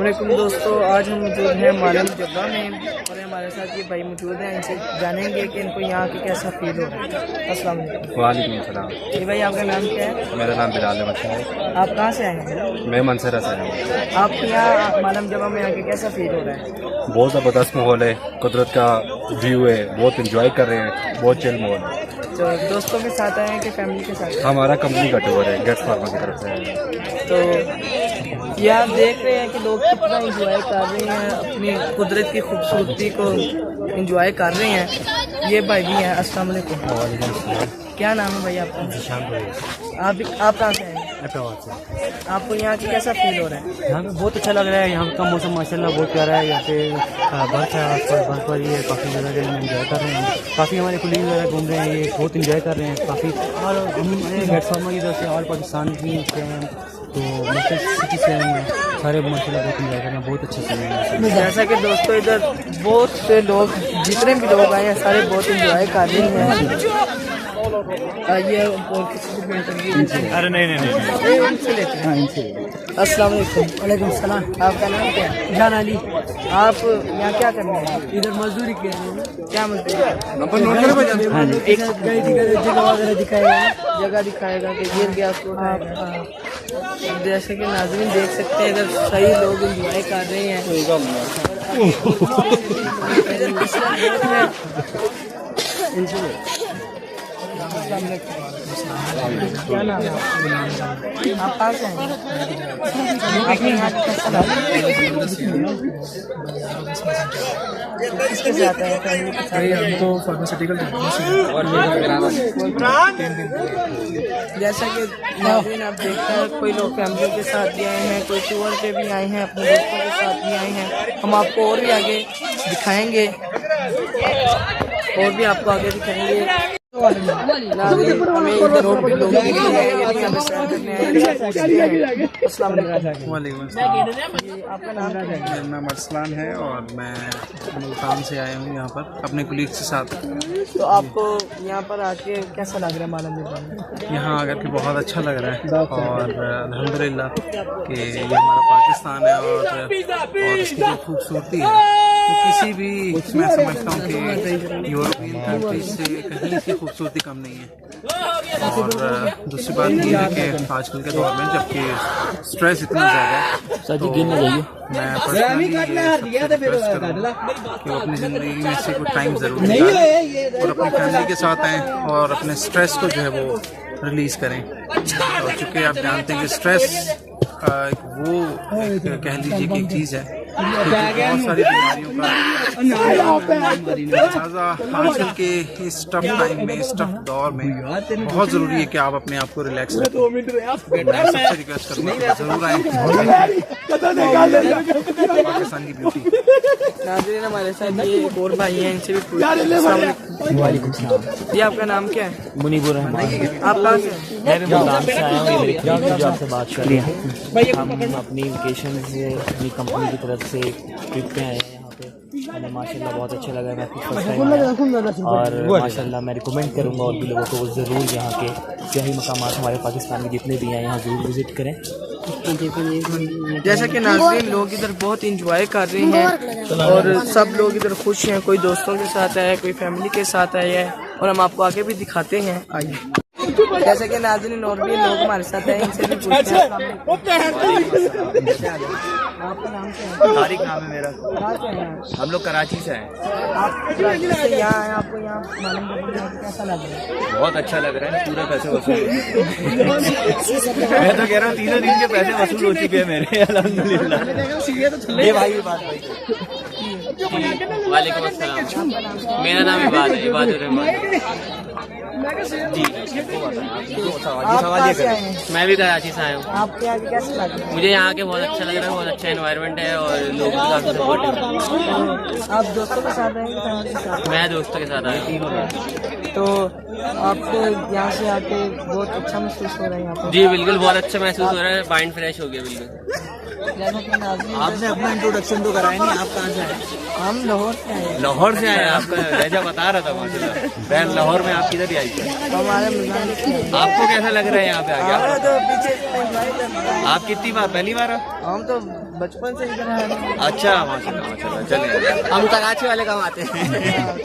वालेकुम दोस्तों, आज हम मौजूद हैं मालम जब्बा में और हमारे साथ ये भाई मौजूद हैं। इनसे जानेंगे कि इनको यहाँ के कैसा फील हो रहा है। अस्सलाम वालेकुम। वालेकुम सलाम। ये भाई आपका नाम क्या है? मेरा नाम बिलाल अहमद है। आप कहाँ से आए हैं? मैं मनसरा से आया हूँ। आपके यहाँ मालम जब्बा में आके कैसा फील हो रहा है? बहुत ज़बरदस्त माहौल है, कुदरत का व्यू है, बहुत इंजॉय कर रहे हैं, बहुत चिल माहौल है। तो दोस्तों के साथ आए हैं कि फैमिली के साथ? हमारा कंपनी का टूर है, गेस्ट फार्मा की तरफ से है। तो ये आप देख रहे हैं कि लोग कितना इंजॉय कर रहे हैं, अपनी कुदरत की खूबसूरती को इंजॉय कर रहे हैं। ये भाई भी हैं। अस्सलाम वालेकुम। क्या नाम है भाई आपका? आप कहाँ से हैं? आपको यहाँ की कैसा फील हो रहा है? यहाँ पे बहुत अच्छा लग रहा है। यहाँ का मौसम माशाल्लाह बहुत प्यारा है। यहाँ पे बर्फ है, बर्फ पर ये काफ़ी जगह एंजॉय कर रहे हैं। काफ़ी हमारे कुलीग वगैरह घूम रहे हैं, ये बहुत एंजॉय कर रहे हैं काफ़ी। और हम गेट फार्मा की तरफ से और पाकिस्तान की हैं, तो मुख्तलिफ सिटी से हैं, सारे माशाल्लाह बहुत एंजॉय कर रहे हैं, बहुत अच्छा चल रहा है। जैसा कि दोस्तों इधर बहुत से लोग, जितने भी लोग आए हैं सारे बहुत एंजॉय कर रहे हैं। आइए अरे नहीं इनसे लेते हैं। अस्सलाम वालेकुम। वालेकुम सलाम। आपका नाम क्या है? जान अली। आप यहाँ क्या करने हैं? इधर मजदूरी कर रहे हैं। क्या मजदूरी? एक जगह वगैरह दिखाएगा, जगह दिखाएगा कि गिर गया उसको उठाएगा। जैसे कि नाज़रीन देख सकते हैं, इधर सही लोग एंजॉय कर रहे हैं। क्या नाम है आप? कहाँ से हैं? किसके साथ हैं? फैमिली के साथ? हम तो फार्मास्यूटिकल जैसा कि नाज़रीन आप देखते हैं, कोई लोग फैमिली के साथ भी आए हैं, कोई टूर पे भी आए हैं, अपने दोस्तों के साथ भी आए हैं। हम आपको और भी आगे दिखाएंगे और भी आपको आगे दिखाएंगे। हमें इधर और भी लोग मिले हैं, ये भी हमें सैर करने आए हैं। अस्सलाम वालेकुम। आपका नाम? मेरा नाम अरसलान है और मैं मुल्तान से आया हूँ यहाँ पर अपने कुलीग्स के साथ। तो आपको यहाँ पर आके कैसा लग रहा है मालम जब्बा में? यहाँ आकर के बहुत अच्छा लग रहा है और अल्हम्दुलिल्लाह कि ये हमारा पाकिस्तान है और इसकी जो खूबसूरती है तो किसी भी, मैं समझता हूँ कि यूरोपियन कंट्रीज से कहीं इसकी खूबसूरती कम नहीं है। और दूसरी बात ये है कि आजकल के दौर में जबकि स्ट्रेस इतना ज़्यादा है तो मैं पर्सनली रिक्वेस्ट करूँगा कि वो अपनी ज़िंदगी में से कुछ टाइम ज़रूर निकालें और अपनी फैमिली के साथ आएँ और अपने स्ट्रेस को जो है वो रिलीज़ करें। और चूँकि आप जानते हैं कि स्ट्रेस वो कह लीजिए कि एक चीज़ है, बहुत सारी बीमारियों का आजकल के इस टफ टाइम में, इस टफ दौर में बहुत ज़रूरी है कि आप अपने आप को रिलैक्स रखें। मैं सबसे रिक्वेस्ट करूँगा ज़रूर आएँ पाकिस्तान की ब्यूटी। नाज़रीन हमारे साथ ये एक और भाई हैं, इनसे भी पूछते। वालेकुम सलाम। ये आपका नाम क्या है? मुनीबुर रहमान। आप कहाँ से हैं? मैं भी मुल्तान से आया हूँ। मेरे कलीग जो आपसे बात कर रहे हैं, हम अपनी वेकेशन से अपनी कंपनी की तरफ से ट्रिप पे आए हैं। यहाँ पे हमें माशाल्लाह बहुत अच्छा लगा। मैं खुद फर्स्ट टाइम आया और माशाल्लाह मैं रिकमेंड करूँगा और भी लोगों को वो ज़रूर यहाँ के सियाही मकामात हमारे पाकिस्तान में जितने भी हैं यहाँ ज़रूर विज़िट करें। जैसा कि नाज़रीन लोग इधर बहुत इंजॉय कर रहे हैं और सब लोग इधर खुश हैं। कोई दोस्तों के साथ आया है, कोई फैमिली के साथ आया है और हम आपको आगे भी दिखाते हैं। आइए, जैसे कि नाज़रीन और भी लोग हमारे साथ हैं, इनसे भी पूछते हैं। आपका नाम क्या है? तारिक नाम है मेरा। कहाँ से हैं आप? हम लोग कराची से हैं। आप कराची से यहाँ आए, आपको यहाँ मालूम कैसा लग रहा है? बहुत अच्छा लग रहा है, पूरे पैसे वसूल। मैं तो कह रहा हूँ 3 दिन के पैसे वसूल हो चुके हैं मेरे, अल्हम्दुलिल्लाह। ये भाई बात वालेकुम अस्सलाम। मेरा नाम इबादुर रहमान जी। आप कहाँ से आए हैं? मैं भी कराची से आया हूँ। आपके यहाँ कैसा लग रहा है? मुझे यहाँ के बहुत अच्छा लग रहा है, बहुत अच्छा एनवायरनमेंट है और लोग भी काफ़ी सपोर्टिव। आप दोस्तों के साथ आए हैं कि फैमिली के साथ? मैं दोस्तों के साथ आया हूँ। तो आपको यहाँ से आके बहुत अच्छा महसूस हो रहा है यहाँ पर? जी बिल्कुल, बहुत अच्छा महसूस हो रहा है, माइंड फ्रेश हो गया बिल्कुल। जैसा कि नाज़रीन, आपने अपना इंट्रोडक्शन तो कराया नहीं, आप कहाँ से आए? हम लाहौर से आए हैं। लाहौर से आए आपका रजा बता रहा था माशाल्लाह। बहन लाहौर में आप किधर ही आई थी? हमारे मजाक से आए हैं। आपको कैसा लग रहा है यहाँ पे हमें आके? तो पीछे से enjoy करना है। आप कितनी बार, पहली बार? हम तो बचपन से इधर आए हैं। अच्छा माशाल्लाह माशाल्लाह, चलिए। हम कराची वाले काम आते हैं।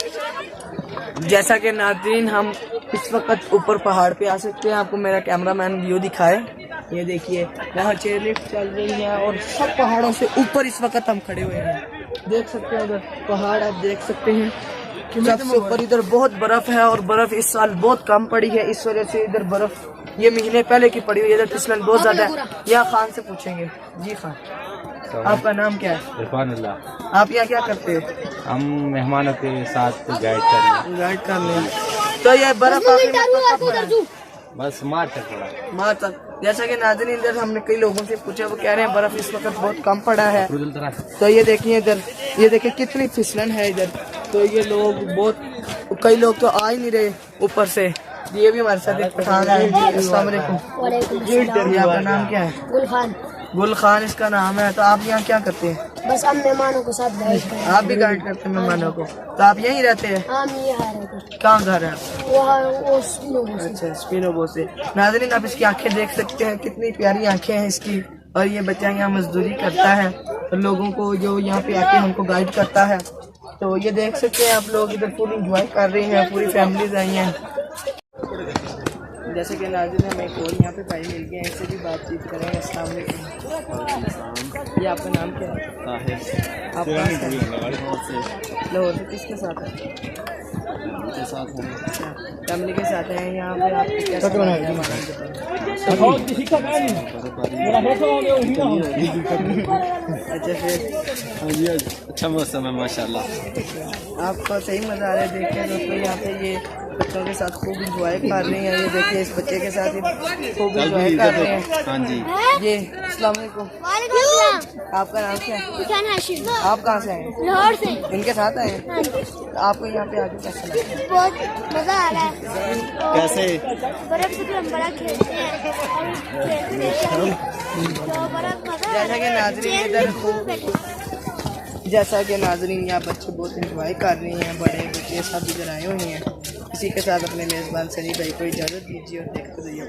जैसा कि नाज़रीन, हम इस वक्त ऊपर पहाड़ पे आ सकते हैं। आपको मेरा कैमरामैन व्यू दिखाए। ये देखिए, वहाँ चेयरलिफ्ट चल रही है और सब पहाड़ों से ऊपर इस वक्त हम खड़े हुए हैं। देख सकते हैं उधर पहाड़, आप देख सकते हैं सबसे ऊपर। इधर बहुत बर्फ है और बर्फ इस साल बहुत कम पड़ी है, इस वजह से इधर बर्फ ये महीने पहले की पड़ी हुई है। इधर फिसलन बहुत ज्यादा है। यहाँ खान से पूछेंगे। जी खान, आपका नाम क्या है? इरफानुल्लाह। आप यहाँ क्या करते हो? हम मेहमानों के साथ गाइड कर रहे हैं। गाइड कर लें। तो ये बर्फ आखिर में कब पड़ा है? बस मार्च तक थोड़ा। मार्च तक। जैसा कि नाज़रीन, इधर हमने कई लोगों से पूछा, वो कह रहे हैं बर्फ इस वक्त बहुत कम पड़ा है। तो ये देखिए इधर, ये देखिए कितनी फिसलन है इधर। तो ये लोग बहुत, कई लोग तो आ ही नहीं रहे ऊपर से। ये भी हमारे साथ एक पठान है। अस्सलाम वालेकुम। ये आपका नाम क्या है? गुलखान। गुल खान इसका नाम है। तो आप यहाँ क्या करते हैं? बस हम मेहमानों के साथ गाइड करें। आप भी गाइड करते हैं मेहमानों को? तो आप यहीं रहते हैं? हम ये हारे थे कहाँ घर है आप? वहाँ वो स्पिनो से। अच्छा, स्पिनोबो से। नाज़रीन, आप इसकी आंखें देख सकते हैं, कितनी प्यारी आंखें हैं इसकी। और ये बच्चा यहाँ मजदूरी करता है और लोगों को जो यहाँ पे आके हमको गाइड करता है। तो ये देख सकते हैं आप लोग, इधर फुल इंजॉय कर रहे हैं, पूरी फैमिलीज आई हैं। जैसे कि नाज़रीन, हमें एक और यहाँ पे भाई मिल गए हैं, इससे भी बातचीत करेंगे। अस्सलाम वालेकुम। ये आपका नाम क्या है? आप कहाँ से हैं? लाहौर से। किसके साथ है? फैमिली के साथ हैं। यहाँ पे आपको कैसा लग रहा है? अच्छा, फिर अच्छा मौसम है माशाल्लाह। आपको सही मजा आ रहा है देख के दोस्तों। यहाँ पे ये बच्चों के साथ खूब इंजॉय कर रहे हैं। ये देखिए, इस बच्चे के साथ ही खूब इंजॉय कर रहे हैं। हाँ जी। ये अस्सलाम वालेकुम। आपका नाम क्या है? आप कहाँ से आए हैं? लाहौर से। इनके साथ आए हैं? आपको यहाँ पे आके कैसा लगा? बहुत मजा आ रहा है। कैसे? बर्फ से भी हम बड़ा खेलते हैं और खेलते रहते हैं। तो बर्फ मजा जैसा कि नाज़रीन इधर खूब, जैसा कि नाज़रीन यहाँ बच्चे बहुत इंजॉय कर रहे हैं, बड़े बच्चे सब इधर आए हुए हैं। इसी के साथ अपने मेज़बान सनी भाई को इजाज़त दीजिए और देखते रहिए।